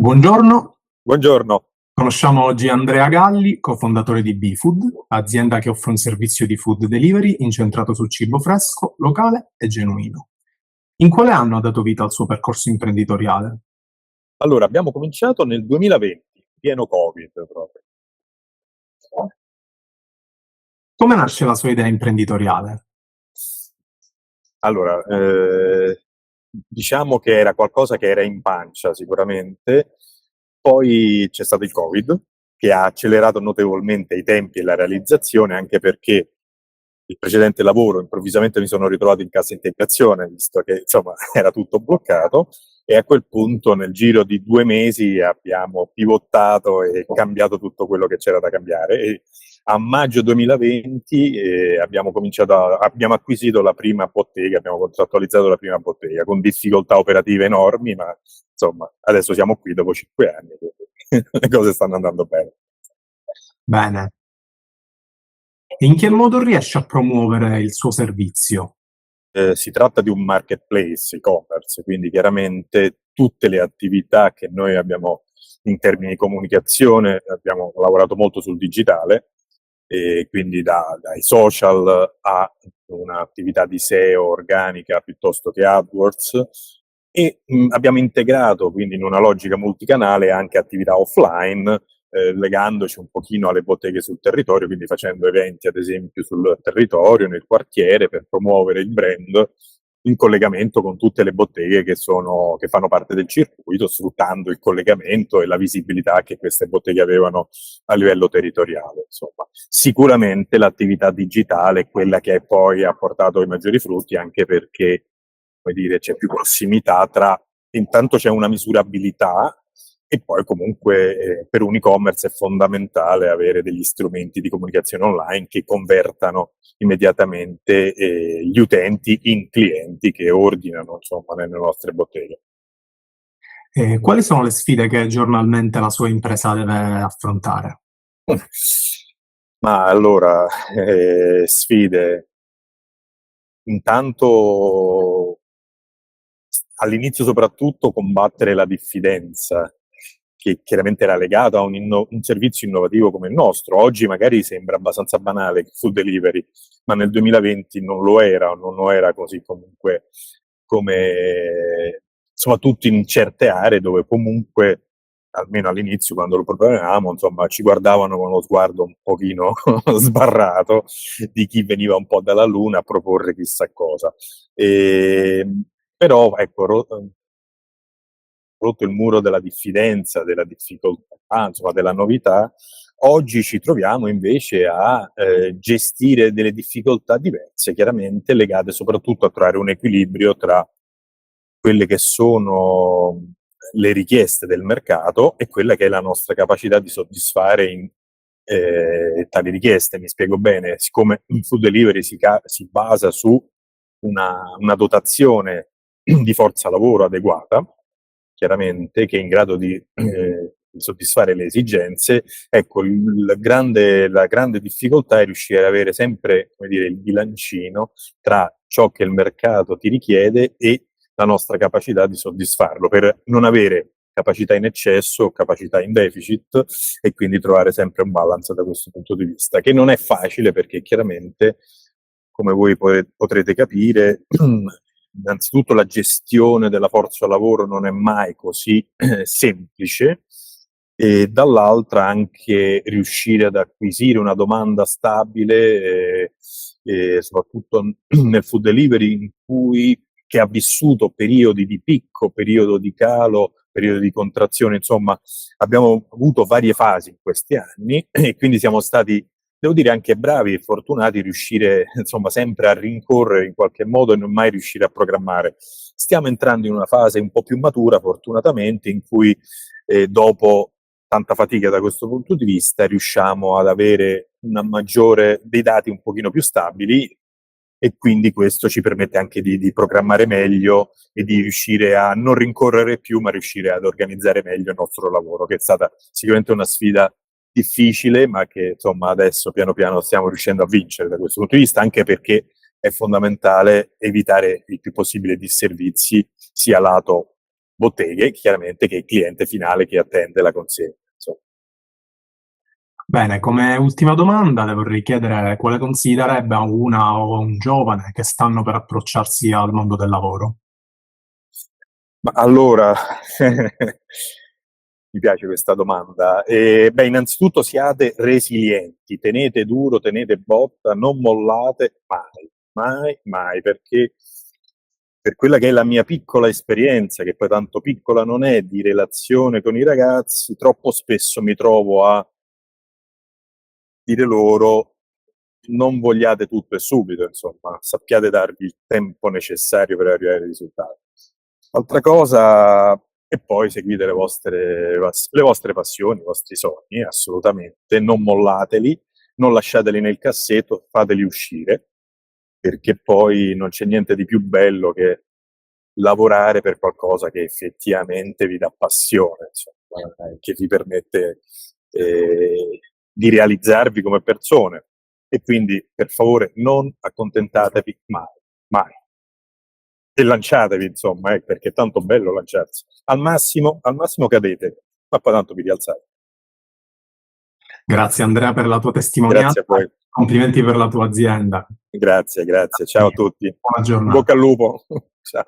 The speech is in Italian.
Buongiorno, Buongiorno. conosciamo oggi Andrea Galli, cofondatore di BeFood, azienda che offre un servizio di food delivery incentrato sul cibo fresco, locale e genuino. In quale anno ha dato vita al suo percorso imprenditoriale? Allora, abbiamo cominciato nel 2020, pieno Covid proprio. Come nasce la sua idea imprenditoriale? Allora, diciamo che era qualcosa che era in pancia sicuramente, poi c'è stato il Covid, che ha accelerato notevolmente i tempi e la realizzazione, anche perché il precedente lavoro improvvisamente mi sono ritrovato in cassa integrazione, visto che insomma era tutto bloccato, e a quel punto nel giro di 2 mesi abbiamo pivottato e cambiato tutto quello che c'era da cambiare. E a maggio 2020 abbiamo acquisito la prima bottega, abbiamo contrattualizzato la prima bottega, con difficoltà operative enormi, ma insomma adesso siamo qui dopo 5 anni, quindi le cose stanno andando bene. Bene. E in che modo riesce a promuovere il suo servizio? Si tratta di un marketplace e-commerce, quindi chiaramente tutte le attività che noi abbiamo in termini di comunicazione, abbiamo lavorato molto sul digitale, e quindi dai social a un'attività di SEO organica piuttosto che AdWords, e abbiamo integrato quindi in una logica multicanale anche attività offline, legandoci un pochino alle botteghe sul territorio, quindi facendo eventi ad esempio sul territorio, nel quartiere, per promuovere il brand in collegamento con tutte le botteghe che fanno parte del circuito, sfruttando il collegamento e la visibilità che queste botteghe avevano a livello territoriale. Insomma, sicuramente l'attività digitale è quella che poi ha portato i maggiori frutti, anche perché, come dire, c'è più prossimità intanto c'è una misurabilità, e poi comunque per un e-commerce è fondamentale avere degli strumenti di comunicazione online che convertano immediatamente gli utenti in clienti che ordinano, insomma, nelle nostre botteghe. Quali sono le sfide che giornalmente la sua impresa deve affrontare? Ma allora, sfide. Intanto, all'inizio soprattutto combattere la diffidenza, che chiaramente era legata a un servizio innovativo come il nostro. Oggi magari sembra abbastanza banale il food delivery, ma nel 2020 non lo era, o non lo era così comunque, come soprattutto in certe aree dove comunque, almeno all'inizio quando lo proponevamo, insomma, ci guardavano con uno sguardo un pochino sbarrato, di chi veniva un po' dalla luna a proporre chissà cosa. Però ecco, rotto il muro della diffidenza, della difficoltà, insomma della novità, oggi ci troviamo invece a gestire delle difficoltà diverse, chiaramente legate soprattutto a trovare un equilibrio tra quelle che sono le richieste del mercato e quella che è la nostra capacità di soddisfare tali richieste. Mi spiego bene: siccome il food delivery si basa su una dotazione di forza lavoro adeguata, chiaramente, che è in grado di soddisfare le esigenze, ecco, la grande difficoltà è riuscire ad avere sempre, come dire, il bilancino tra ciò che il mercato ti richiede e la nostra capacità di soddisfarlo, per non avere capacità in eccesso o capacità in deficit, e quindi trovare sempre un balance da questo punto di vista, che non è facile perché chiaramente, come voi potrete capire, innanzitutto la gestione della forza lavoro non è mai così semplice, e dall'altra anche riuscire ad acquisire una domanda stabile, soprattutto nel food delivery, che ha vissuto periodi di picco, periodo di calo, periodi di contrazione, insomma abbiamo avuto varie fasi in questi anni e quindi siamo stati, devo dire, anche bravi e fortunati a riuscire, insomma, sempre a rincorrere in qualche modo e non mai riuscire a programmare. Stiamo entrando in una fase un po' più matura, fortunatamente, in cui dopo tanta fatica da questo punto di vista riusciamo ad avere dei dati un pochino più stabili, e quindi questo ci permette anche di programmare meglio e di riuscire a non rincorrere più, ma riuscire ad organizzare meglio il nostro lavoro, che è stata sicuramente una sfida difficile, ma che insomma adesso piano piano stiamo riuscendo a vincere da questo punto di vista, anche perché è fondamentale evitare il più possibile disservizi, sia lato botteghe, chiaramente, che è il cliente finale che attende la consegna. Insomma. Bene, come ultima domanda le vorrei chiedere quale consiglierebbe a una o a un giovane che stanno per approcciarsi al mondo del lavoro. Ma allora, mi piace questa domanda. Beh, innanzitutto siate resilienti, tenete duro, tenete botta, non mollate mai, mai, mai, perché per quella che è la mia piccola esperienza, che poi tanto piccola non è, di relazione con i ragazzi, troppo spesso mi trovo a dire loro non vogliate tutto e subito, insomma, sappiate darvi il tempo necessario per arrivare ai risultati. Altra cosa, e poi seguite le vostre passioni, i vostri sogni, assolutamente, non mollateli, non lasciateli nel cassetto, fateli uscire, perché poi non c'è niente di più bello che lavorare per qualcosa che effettivamente vi dà passione, insomma, che vi permette di realizzarvi come persone. E quindi, per favore, non accontentatevi mai, mai. E lanciatevi, insomma, perché è tanto bello lanciarsi. Al massimo cadete, ma poi tanto vi rialzate. Grazie Andrea per la tua Grazie testimonianza, a voi. complimenti per la tua azienda. Grazie, grazie. Ciao a tutti. Buona In giornata. bocca al lupo. Ciao.